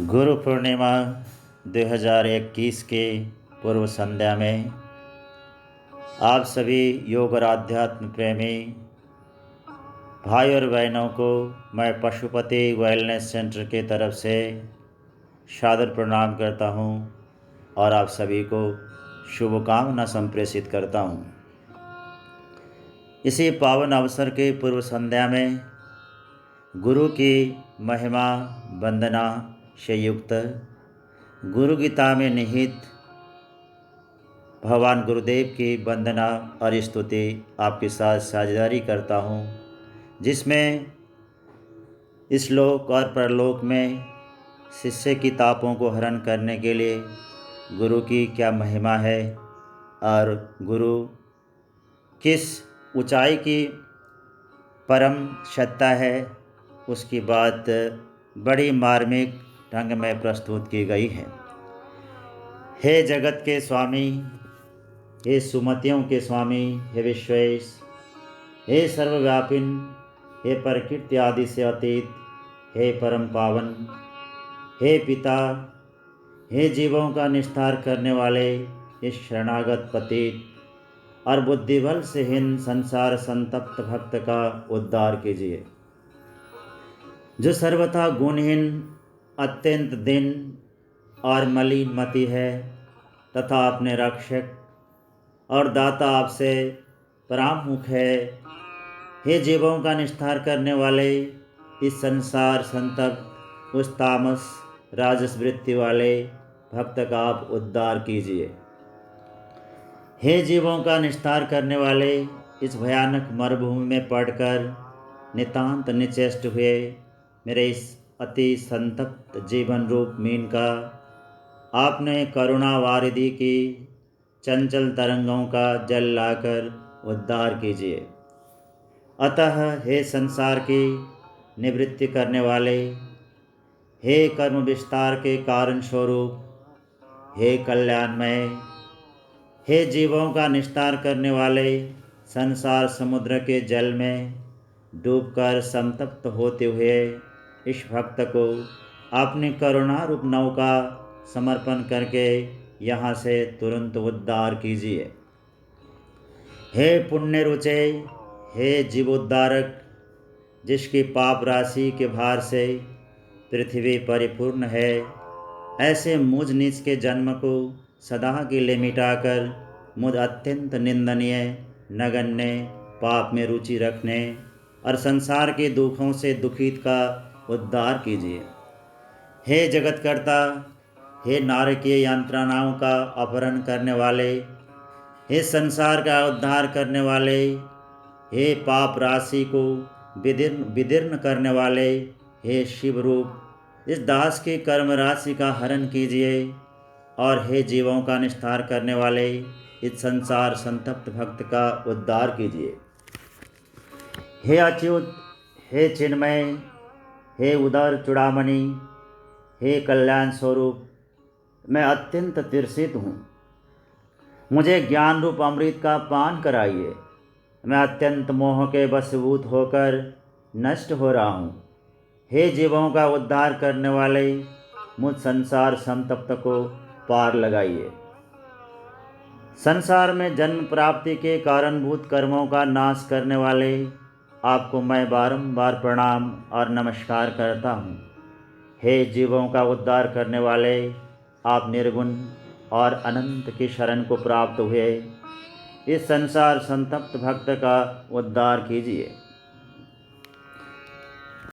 गुरु पूर्णिमा 2021 के पूर्व संध्या में आप सभी योग और आध्यात्म प्रेमी भाई और बहनों को मैं पशुपति वेलनेस सेंटर की तरफ से सादर प्रणाम करता हूं और आप सभी को शुभकामना संप्रेषित करता हूं। इसी पावन अवसर के पूर्व संध्या में गुरु की महिमा वंदना से युक्त गुरु गीता में निहित भगवान गुरुदेव की वंदना और स्तुति आपके साथ साझेदारी करता हूँ, जिसमें इस लोक और परलोक में शिष्य की तापों को हरण करने के लिए गुरु की क्या महिमा है और गुरु किस ऊंचाई की परम सत्ता है, उसकी बात बड़ी मार्मिक ढंग में प्रस्तुत की गई है। हे जगत के स्वामी, हे सुमतियों के स्वामी, हे विश्वेश, हे सर्वव्यापिन, हे प्रकृति आदि से अतीत, हे परम पावन, हे पिता, हे जीवों का निस्तार करने वाले इस शरणागत पतित और बुद्धिबल से हीन संसार संतप्त भक्त का उद्धार कीजिए, जो सर्वथा गुणहीन, अत्यंत दीन और मलिन मति है तथा अपने रक्षक और दाता आपसे परामुख है। हे जीवों का निस्तार करने वाले इस संसार संतप्त उस तामस राजस वृत्ति वाले भक्त का आप उद्धार कीजिए। हे जीवों का निस्तार करने वाले इस भयानक मरुभूमि में पड़कर नितांत निचेष्ट हुए मेरे इस अति संतप्त जीवन रूप मीन का आपने करुणा वारिधि की चंचल तरंगों का जल लाकर उद्धार कीजिए। अतः हे संसार की निवृत्ति करने वाले, हे कर्म विस्तार के कारण स्वरूप, हे कल्याणमय, हे जीवों का निस्तार करने वाले संसार समुद्र के जल में डूबकर संतप्त होते हुए इस भक्त को अपनी करुणा रूप नौका समर्पण करके यहाँ से तुरंत उद्धार कीजिए। हे पुण्य रुचे, हे जीवोद्धारक, जिसकी पाप राशि के भार से पृथ्वी परिपूर्ण है, ऐसे मुझ नीच के जन्म को सदा के लिए मिटाकर मुझ अत्यंत निंदनीय नगण्य पाप में रुचि रखने और संसार के दुखों से दुखित का उद्धार कीजिए। हे जगतकर्ता, हे नारकीय यंत्रणाओं का अपहरण करने वाले, हे संसार का उद्धार करने वाले, हे पाप राशि को विदीर्ण करने वाले, हे शिव रूप, इस दास की कर्म राशि का हरण कीजिए और हे जीवों का निस्तार करने वाले इस संसार संतप्त भक्त का उद्धार कीजिए। हे अच्युत, हे चिन्मय, हे उदर चूड़ामणि, हे कल्याण स्वरूप, मैं अत्यंत तृषित हूँ, मुझे ज्ञान रूप अमृत का पान कराइए। मैं अत्यंत मोह के वशीभूत होकर नष्ट हो रहा हूँ। हे जीवों का उद्धार करने वाले मुझ संसार संतप्त को पार लगाइए। संसार में जन्म प्राप्ति के कारणभूत कर्मों का नाश करने वाले आपको मैं बारंबार प्रणाम और नमस्कार करता हूँ। हे जीवों का उद्धार करने वाले, आप निर्गुण और अनंत की शरण को प्राप्त हुए इस संसार संतप्त भक्त का उद्धार कीजिए।